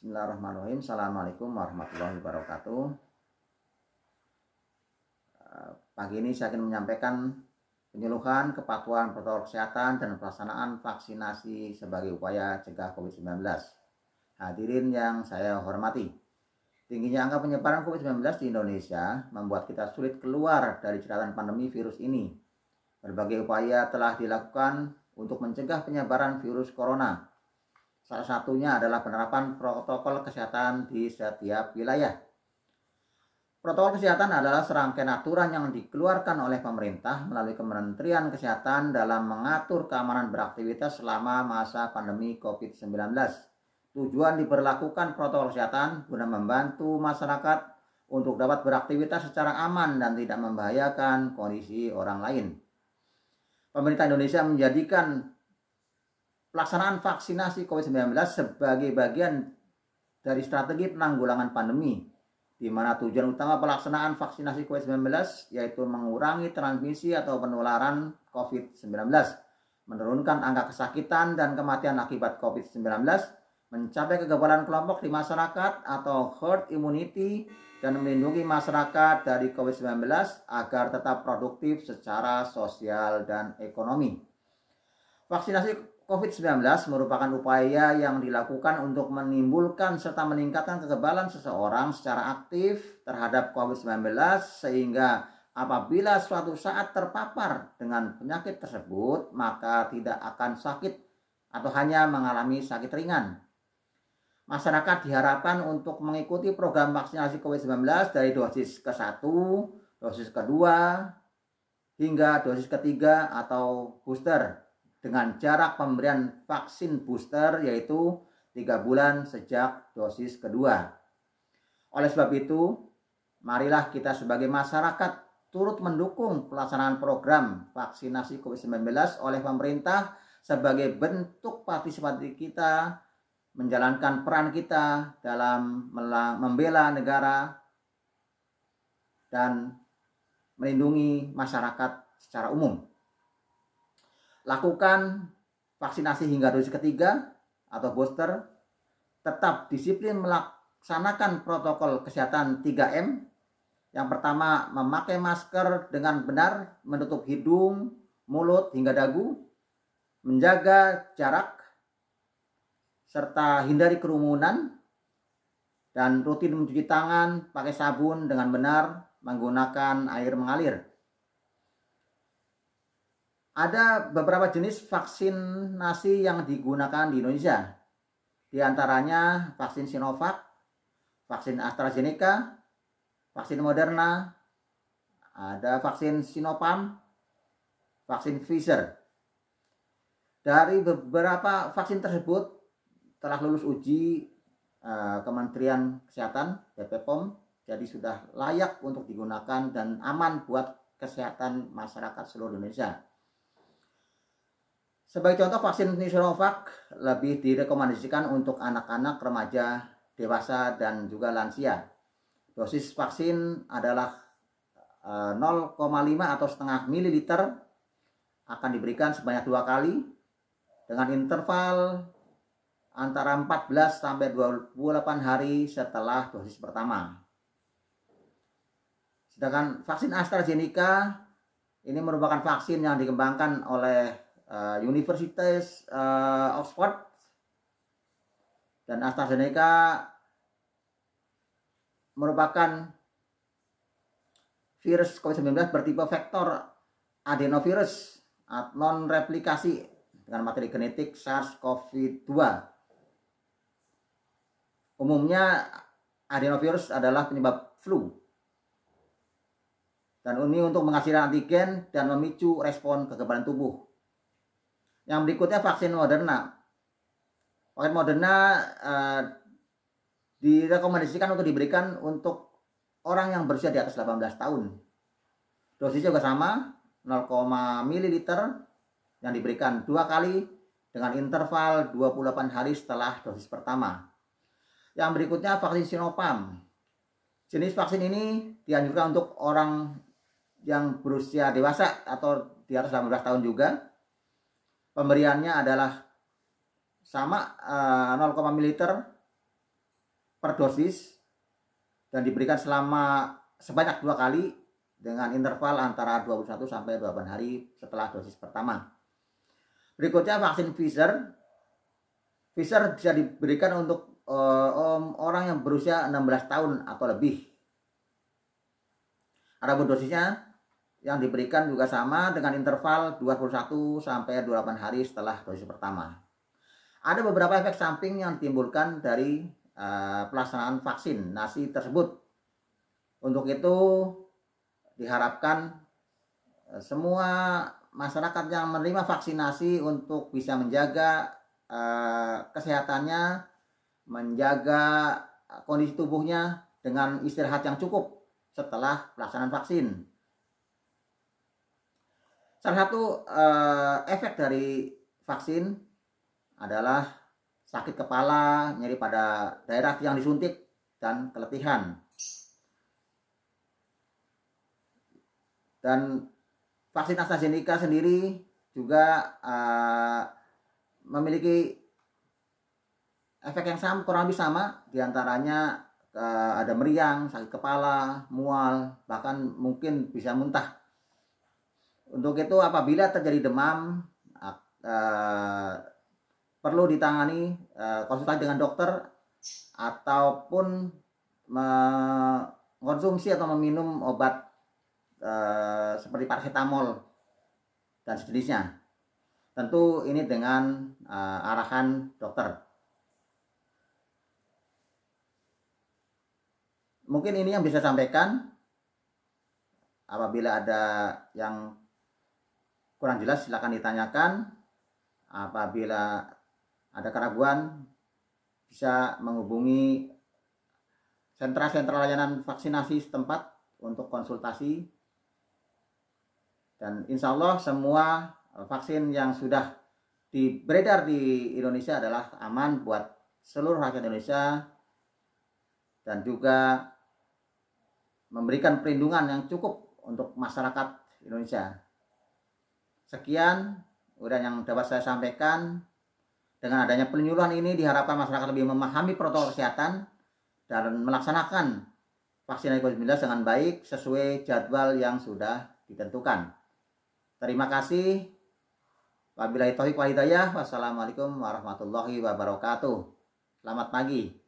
Bismillahirrahmanirrahim. Assalamualaikum warahmatullahi wabarakatuh. Pagi ini saya akan menyampaikan penyuluhan kepatuhan protokol kesehatan dan pelaksanaan vaksinasi sebagai upaya cegah COVID-19. Hadirin yang saya hormati, tingginya angka penyebaran COVID-19 di Indonesia membuat kita sulit keluar dari jeratan pandemi virus ini. Berbagai upaya telah dilakukan untuk mencegah penyebaran virus corona. Salah satunya adalah penerapan protokol kesehatan di setiap wilayah. Protokol kesehatan adalah serangkaian aturan yang dikeluarkan oleh pemerintah melalui Kementerian Kesehatan dalam mengatur keamanan beraktivitas selama masa pandemi COVID-19. Tujuan diberlakukan protokol kesehatan guna membantu masyarakat untuk dapat beraktivitas secara aman dan tidak membahayakan kondisi orang lain. Pemerintah Indonesia menjadikan pelaksanaan vaksinasi COVID-19 sebagai bagian dari strategi penanggulangan pandemi, di mana tujuan utama pelaksanaan vaksinasi COVID-19 yaitu mengurangi transmisi atau penularan COVID-19, menurunkan angka kesakitan dan kematian akibat COVID-19, mencapai kekebalan kelompok di masyarakat atau herd immunity, dan melindungi masyarakat dari COVID-19 agar tetap produktif secara sosial dan ekonomi. Vaksinasi COVID-19 merupakan upaya yang dilakukan untuk menimbulkan serta meningkatkan kekebalan seseorang secara aktif terhadap COVID-19 sehingga apabila suatu saat terpapar dengan penyakit tersebut maka tidak akan sakit atau hanya mengalami sakit ringan. Masyarakat diharapkan untuk mengikuti program vaksinasi COVID-19 dari dosis ke-1, dosis kedua, hingga dosis ketiga atau booster, dengan jarak pemberian vaksin booster yaitu 3 bulan sejak dosis kedua. Oleh sebab itu, marilah kita sebagai masyarakat turut mendukung pelaksanaan program vaksinasi COVID-19 oleh pemerintah sebagai bentuk partisipasi kita menjalankan peran kita dalam membela negara dan melindungi masyarakat secara umum. Lakukan vaksinasi hingga dosis ketiga atau booster. Tetap disiplin melaksanakan protokol kesehatan 3M. Yang pertama, memakai masker dengan benar, menutup hidung, mulut hingga dagu, menjaga jarak, serta hindari kerumunan, dan rutin mencuci tangan pakai sabun dengan benar menggunakan air mengalir. Ada beberapa jenis vaksinasi yang digunakan di Indonesia. Di antaranya vaksin Sinovac, vaksin AstraZeneca, vaksin Moderna, ada vaksin Sinopharm, vaksin Pfizer. Dari beberapa vaksin tersebut telah lulus uji Kementerian Kesehatan, BPOM, jadi sudah layak untuk digunakan dan aman buat kesehatan masyarakat seluruh Indonesia. Sebagai contoh, vaksin Sinovac lebih direkomendasikan untuk anak-anak, remaja, dewasa, dan juga lansia. Dosis vaksin adalah 0,5 atau setengah mililiter, akan diberikan sebanyak 2 kali dengan interval antara 14 sampai 28 hari setelah dosis pertama. Sedangkan vaksin AstraZeneca ini merupakan vaksin yang dikembangkan oleh Universitas Oxford, dan AstraZeneca merupakan virus COVID-19 bertipe vektor adenovirus non-replikasi dengan materi genetik SARS-CoV-2. Umumnya adenovirus adalah penyebab flu, dan ini untuk menghasilkan antigen dan memicu respon kekebalan tubuh. Yang berikutnya vaksin Moderna. Vaksin Moderna direkomendasikan untuk diberikan untuk orang yang berusia di atas 18 tahun. Dosisnya juga sama, 0, mililiter, yang diberikan 2 kali dengan interval 28 hari setelah dosis pertama. Yang berikutnya vaksin Sinopharm. Jenis vaksin ini dianjurkan untuk orang yang berusia dewasa atau di atas 18 tahun juga. Pemberiannya adalah sama 0, mililiter per dosis dan diberikan sebanyak 2 kali dengan interval antara 21 sampai 28 hari setelah dosis pertama. Berikutnya vaksin Pfizer. Pfizer bisa diberikan untuk orang yang berusia 16 tahun atau lebih. Adapun dosisnya yang diberikan juga sama dengan interval 21 sampai 28 hari setelah dosis pertama. Ada beberapa efek samping yang ditimbulkan dari pelaksanaan vaksinasi tersebut. Untuk itu diharapkan semua masyarakat yang menerima vaksinasi untuk bisa menjaga kesehatannya, menjaga kondisi tubuhnya dengan istirahat yang cukup setelah pelaksanaan vaksin. Salah satu efek dari vaksin adalah sakit kepala, nyeri pada daerah yang disuntik, dan keletihan. Dan vaksin AstraZeneca sendiri juga memiliki efek yang sama, kurang lebih sama, diantaranya ada meriang, sakit kepala, mual, bahkan mungkin bisa muntah. Untuk itu apabila terjadi demam, perlu ditangani konsultasi dengan dokter ataupun mengkonsumsi atau meminum obat seperti paracetamol dan sejenisnya. Tentu ini dengan arahan dokter. Mungkin ini yang bisa saya sampaikan. Apabila ada yang kurang jelas silakan ditanyakan. Apabila ada keraguan bisa menghubungi sentra-sentra layanan vaksinasi setempat untuk konsultasi. Dan insya Allah semua vaksin yang sudah beredar di Indonesia adalah aman buat seluruh rakyat Indonesia dan juga memberikan perlindungan yang cukup untuk masyarakat Indonesia. Sekian udah yang dapat saya sampaikan. Dengan adanya penyuluhan ini diharapkan masyarakat lebih memahami protokol kesehatan dan melaksanakan vaksinasi COVID-19 dengan baik sesuai jadwal yang sudah ditentukan. Terima kasih. Wabillahi taufiq wal hidayah. Wassalamualaikum warahmatullahi wabarakatuh. Selamat pagi.